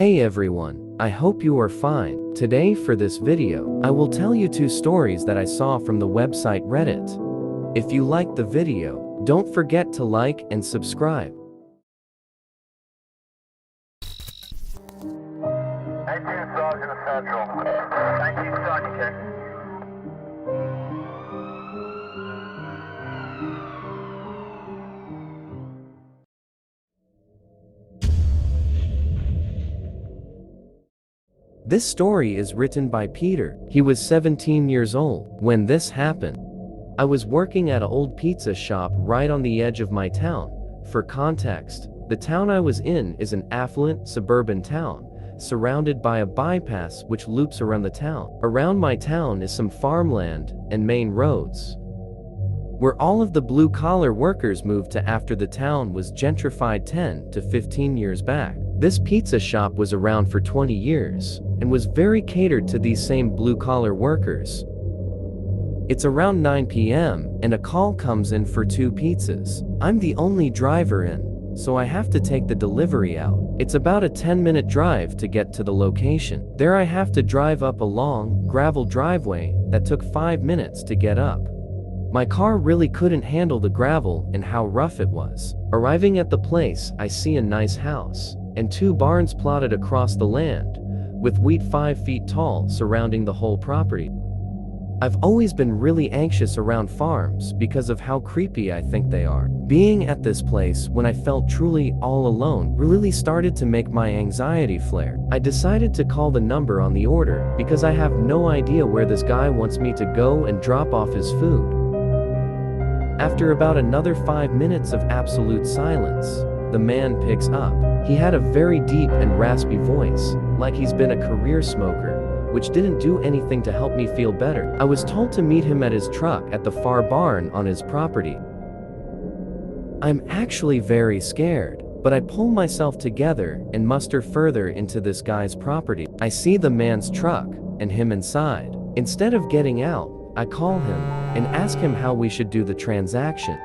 Hey everyone, I hope you are fine. Today for this video, I will tell you two stories that I saw from the website Reddit. If you liked the video, don't forget to like and subscribe. 18 Sergeant Central. 19 Sergeant, check. This story is written by Peter. He was 17 years old when this happened. I was working at an old pizza shop right on the edge of my town. For context, the town I was in is an affluent, suburban town, surrounded by a bypass which loops around the town. Around my town is some farmland and main roads, where all of the blue-collar workers moved to after the town was gentrified 10 to 15 years back. This pizza shop was around for 20 years, and was very catered to these same blue-collar workers. It's around 9 p.m., and a call comes in for 2 pizzas. I'm the only driver in, so I have to take the delivery out. It's about a 10-minute drive to get to the location. There I have to drive up a long, gravel driveway that took 5 minutes to get up. My car really couldn't handle the gravel and how rough it was. Arriving at the place, I see a nice house and 2 barns plotted across the land, with wheat 5 feet tall surrounding the whole property. I've always been really anxious around farms because of how creepy I think they are. Being at this place when I felt truly all alone really started to make my anxiety flare. I decided to call the number on the order because I have no idea where this guy wants me to go and drop off his food. After about another 5 minutes of absolute silence, the man picks up. He had a very deep and raspy voice, like he's been a career smoker, which didn't do anything to help me feel better. I was told to meet him at his truck at the far barn on his property. I'm actually very scared, but I pull myself together and muster further into this guy's property. I see the man's truck and him inside. Instead of getting out, I call him and ask him how we should do the transaction.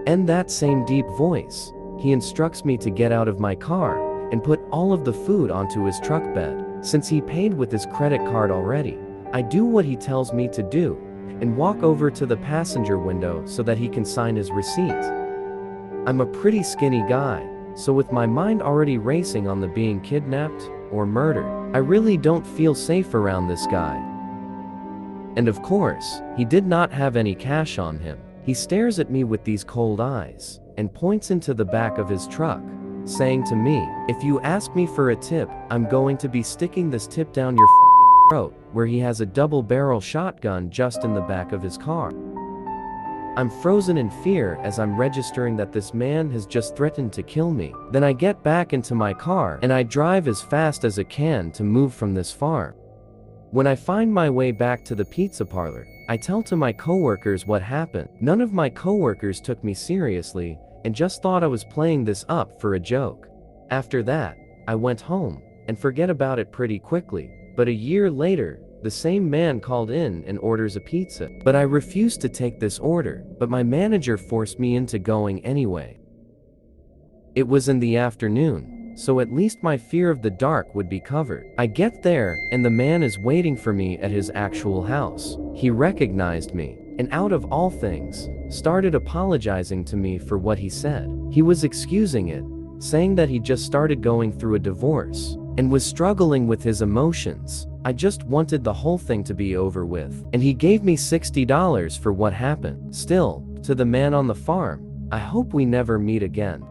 And that same deep voice, he instructs me to get out of my car and put all of the food onto his truck bed. Since he paid with his credit card already, I do what he tells me to do and walk over to the passenger window so that he can sign his receipt. I'm a pretty skinny guy, so with my mind already racing on the being kidnapped or murdered, I really don't feel safe around this guy. And of course, he did not have any cash on him. He stares at me with these cold eyes and points into the back of his truck, saying to me, "If you ask me for a tip, I'm going to be sticking this tip down your f***ing throat," where he has a double-barrel shotgun just in the back of his car. I'm frozen in fear as I'm registering that this man has just threatened to kill me. Then I get back into my car and I drive as fast as I can to move from this farm. When I find my way back to the pizza parlor, I tell to my coworkers what happened. None of my coworkers took me seriously and just thought I was playing this up for a joke. After that, I went home and forget about it pretty quickly. But a year later, the same man called in and orders a pizza. But I refused to take this order, but my manager forced me into going anyway. It was in the afternoon, so at least my fear of the dark would be covered. I get there, and the man is waiting for me at his actual house. He recognized me, and out of all things, started apologizing to me for what he said. He was excusing it, saying that he just started going through a divorce, and was struggling with his emotions. I just wanted the whole thing to be over with, and he gave me $60 for what happened. Still, to the man on the farm, I hope we never meet again.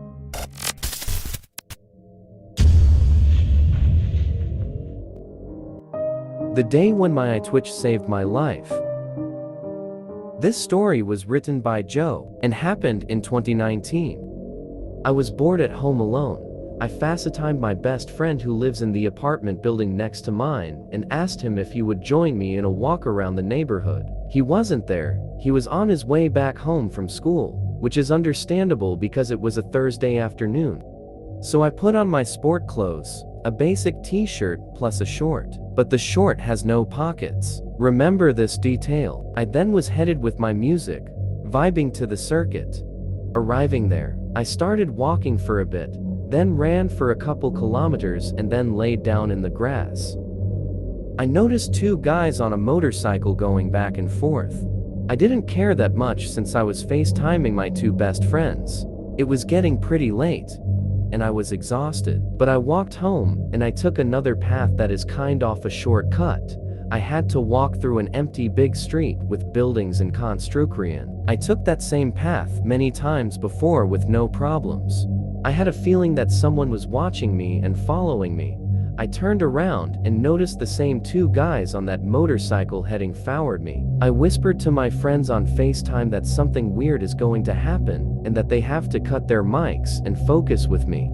The day when my iTwitch saved my life. This story was written by Joe and happened in 2019. I was bored at home alone. I FaceTimed my best friend who lives in the apartment building next to mine and asked him if he would join me in a walk around the neighborhood. He wasn't there. He was on his way back home from school, which is understandable because it was a Thursday afternoon. So I put on my sport clothes, a basic t-shirt plus a short, but the short has no pockets. Remember this detail. I then was headed with my music, vibing to the circuit. Arriving there, I started walking for a bit, then ran for a couple kilometers and then laid down in the grass. I noticed two guys on a motorcycle going back and forth. I didn't care that much since I was FaceTiming my two best friends. It was getting pretty late, and I was exhausted. But I walked home, and I took another path that is kind of a shortcut. I had to walk through an empty big street with buildings and construction. I took that same path many times before with no problems. I had a feeling that someone was watching me and following me. I turned around and noticed the same two guys on that motorcycle heading forward me. I whispered to my friends on FaceTime that something weird is going to happen and that they have to cut their mics and focus with me.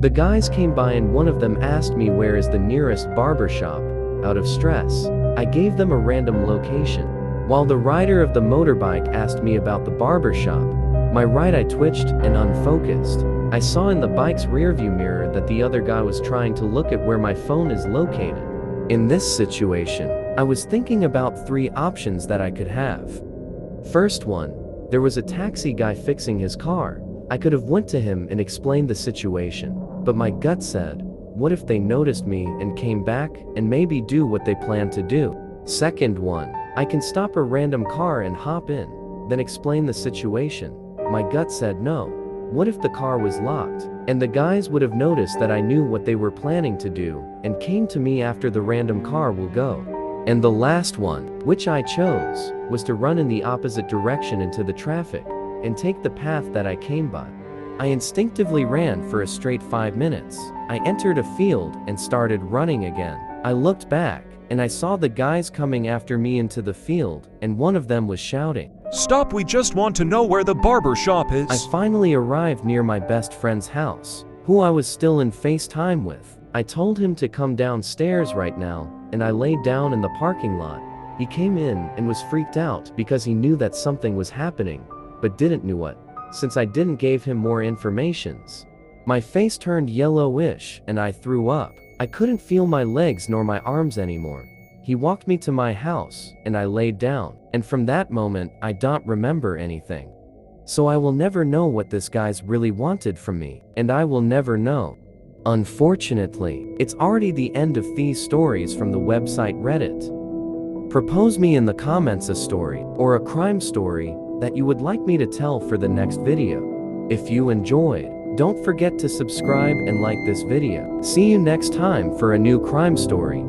The guys came by and one of them asked me where is the nearest barbershop. Out of stress, I gave them a random location. While the rider of the motorbike asked me about the barbershop, my right eye twitched and unfocused. I saw in the bike's rearview mirror that the other guy was trying to look at where my phone is located. In this situation, I was thinking about three options that I could have. First one, there was a taxi guy fixing his car. I could have went to him and explained the situation, but my gut said, what if they noticed me and came back and maybe do what they planned to do? Second one, I can stop a random car and hop in, then explain the situation. My gut said no. What if the car was locked, and the guys would have noticed that I knew what they were planning to do, and came to me after the random car will go? And the last one, which I chose, was to run in the opposite direction into the traffic, and take the path that I came by. I instinctively ran for a straight 5 minutes. I entered a field and started running again. I looked back, and I saw the guys coming after me into the field, and one of them was shouting, "Stop, we just want to know where the barber shop is." I finally arrived near my best friend's house, who I was still in FaceTime with. I told him to come downstairs right now, and I laid down in the parking lot. He came in and was freaked out because he knew that something was happening, but didn't know what, since I didn't give him more informations. My face turned yellowish and I threw up. I couldn't feel my legs nor my arms anymore. He walked me to my house, and I laid down, and from that moment, I don't remember anything. So I will never know what this guy's really wanted from me, and I will never know. Unfortunately, it's already the end of these stories from the website Reddit. Propose me in the comments a story, or a crime story, that you would like me to tell for the next video. If you enjoyed, don't forget to subscribe and like this video. See you next time for a new crime story.